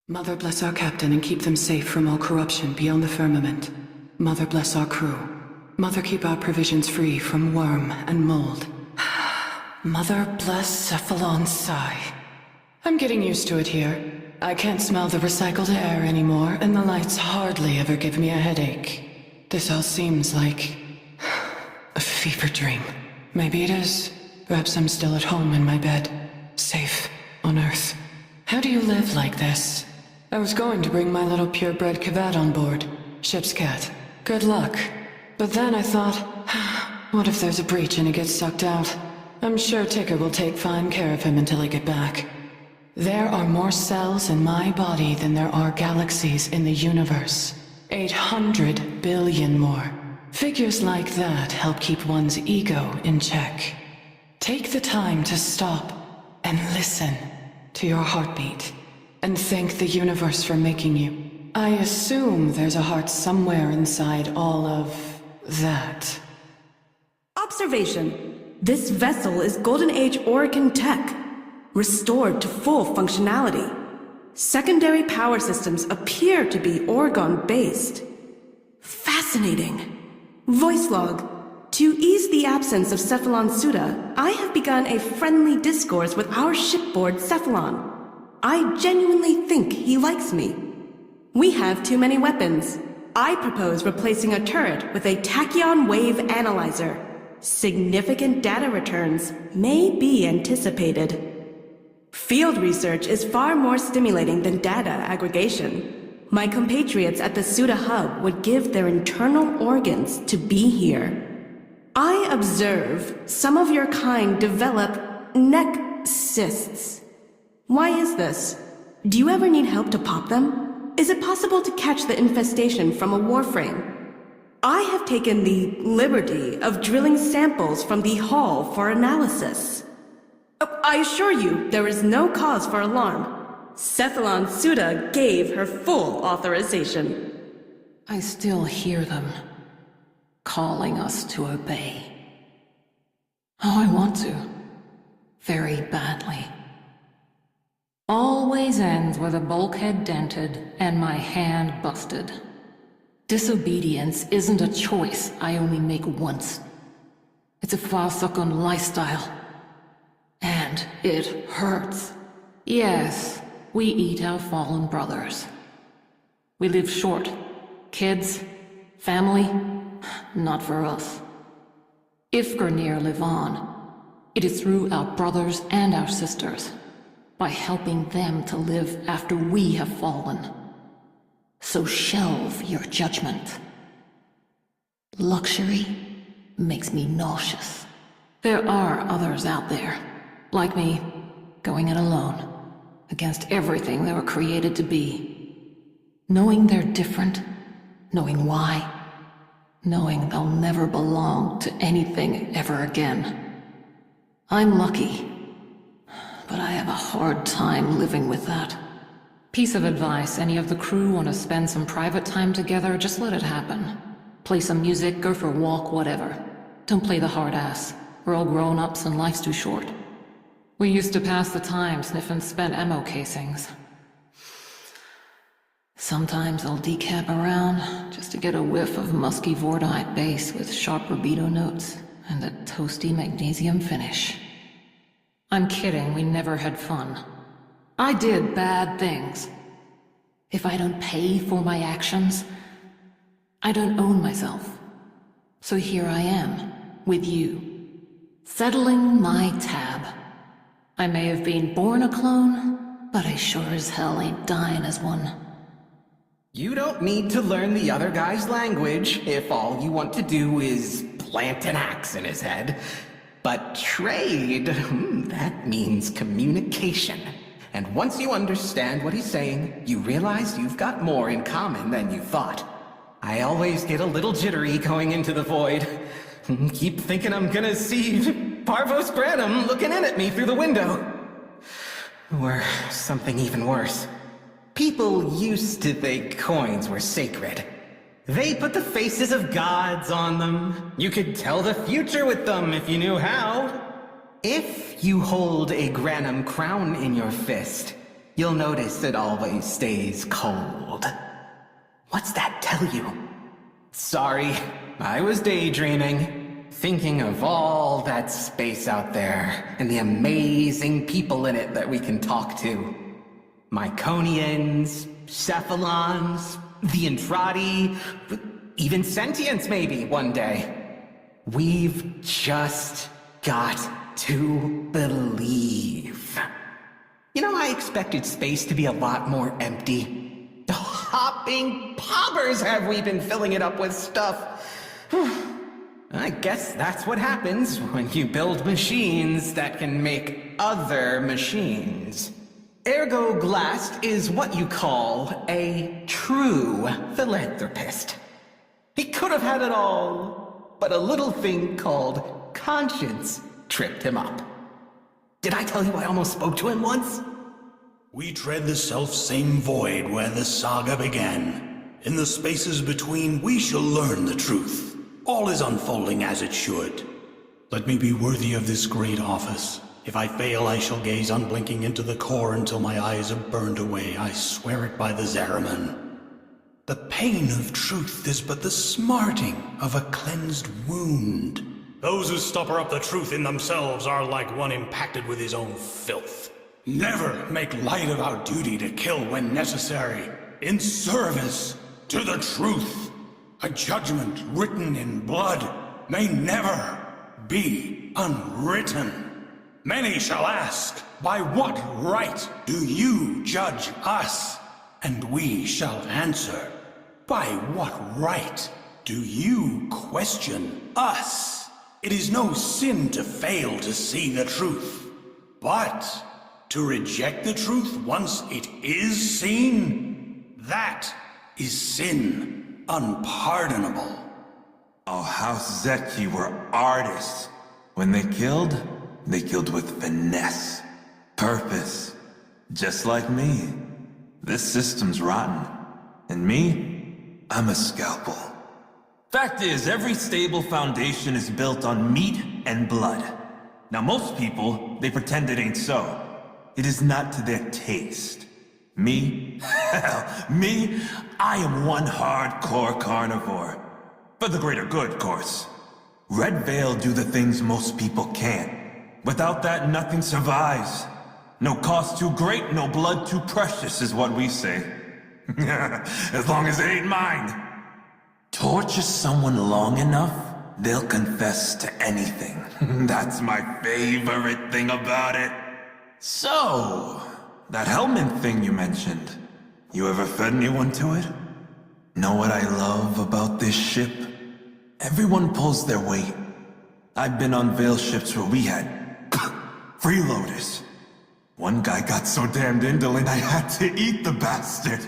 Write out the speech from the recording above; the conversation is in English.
Mother bless our captain and keep them safe from all corruption beyond the firmament. Mother bless our crew. Mother keep our provisions free from worm and mold. Mother bless Cephalon Suda. I'm getting used to it here. I can't smell the recycled air anymore, and the lights hardly ever give me a headache. This all seems like a fever dream. Maybe it is. Perhaps I'm still at home in my bed, safe on Earth. How do you live like this? I was going to bring my little purebred Kavat on board. Ship's cat. Good luck. But then I thought, what if there's a breach and he gets sucked out? I'm sure Ticker will take fine care of him until I get back. There are more cells in my body than there are galaxies in the universe. 800 billion more. Figures like that help keep one's ego in check. Take the time to stop and listen to your heartbeat, and thank the universe for making you. I assume there's a heart somewhere inside all of that. Observation. This vessel is Golden Age Orokin tech, restored to full functionality. Secondary power systems appear to be Orgon-based. Fascinating. Voice log. To ease the absence of Cephalon Suda, I have begun a friendly discourse with our shipboard Cephalon. I genuinely think he likes me. We have too many weapons. I propose replacing a turret with a tachyon wave analyzer. Significant data returns may be anticipated. Field research is far more stimulating than data aggregation. My compatriots at the Suda Hub would give their internal organs to be here. I observe some of your kind develop neck cysts. Why is this? Do you ever need help to pop them? Is it possible to catch the infestation from a warframe? I have taken the liberty of drilling samples from the hull for analysis. I assure you, there is no cause for alarm. Cephalon Suda gave her full authorization. I still hear them, calling us to obey. Oh, I want to. Very badly. Always ends with a bulkhead dented and my hand busted. Disobedience isn't a choice I only make once. It's a Falsukun lifestyle. And it hurts. Yes, we eat our fallen brothers. We live short. Kids, family, not for us. If Grenir live on, it is through our brothers and our sisters, by helping them to live after we have fallen. So shelve your judgment. Luxury makes me nauseous. There are others out there, like me, going it alone, against everything they were created to be. Knowing they're different, knowing why, knowing they'll never belong to anything ever again. I'm lucky, but I have a hard time living with that. Piece of advice, any of the crew want to spend some private time together, just let it happen. Play some music, go for a walk, whatever. Don't play the hard ass. We're all grown-ups and life's too short. We used to pass the time sniffing spent ammo casings. Sometimes I'll decap around just to get a whiff of musky Vordite base with sharp rubido notes and a toasty magnesium finish. I'm kidding, we never had fun. I did bad things. If I don't pay for my actions, I don't own myself. So here I am, with you, settling my tab. I may have been born a clone, but I sure as hell ain't dying as one. You don't need to learn the other guy's language if all you want to do is plant an axe in his head. But trade, that means communication. And once you understand what he's saying, you realize you've got more in common than you thought. I always get a little jittery going into the void. Keep thinking I'm gonna see Parvos Granum looking in at me through the window. Or something even worse. People used to think coins were sacred. They put the faces of gods on them. You could tell the future with them if you knew how. If you hold a Granum crown in your fist, you'll notice it always stays cold. What's that tell you? Sorry, I was daydreaming, thinking of all that space out there and the amazing people in it that we can talk to. Myconians, Cephalons, the Intrati, even sentients maybe one day. We've just got to believe. You know, I expected space to be a lot more empty. Hopping poppers have we been filling it up with stuff. I guess that's what happens when you build machines that can make other machines. Ergo Glast is what you call a true philanthropist. He could have had it all, but a little thing called conscience tripped him up. Did I tell you I almost spoke to him once? We tread the self-same void where the saga began. In the spaces between, we shall learn the truth. All is unfolding as it should. Let me be worthy of this great office. If I fail, I shall gaze unblinking into the core until my eyes are burned away. I swear it by the Zariman. The pain of truth is but the smarting of a cleansed wound. Those who stopper up the truth in themselves are like one impacted with his own filth. Never make light of our duty to kill when necessary, in service to the truth. A judgment written in blood may never be unwritten. Many shall ask, by what right do you judge us? And we shall answer, by what right do you question us? It is no sin to fail to see the truth, but to reject the truth once it is seen, that is sin unpardonable. Our House Zeki were artists. When they killed with finesse, purpose. Just like me. This system's rotten. And me, I'm a scalpel. Fact is, every stable foundation is built on meat and blood. Now most people, they pretend it ain't so. It is not to their taste. Me? Hell, me? I am one hardcore carnivore. For the greater good, course. Red Veil do the things most people can't. Without that, nothing survives. No cost too great, no blood too precious, is what we say. As long as it ain't mine. Torture someone long enough, they'll confess to anything. That's my favorite thing about it. So, that helmet thing you mentioned, you ever fed anyone to it? Know what I love about this ship? Everyone pulls their weight. I've been on Veil ships where we had freeloaders. One guy got so damned indolent I had to eat the bastard.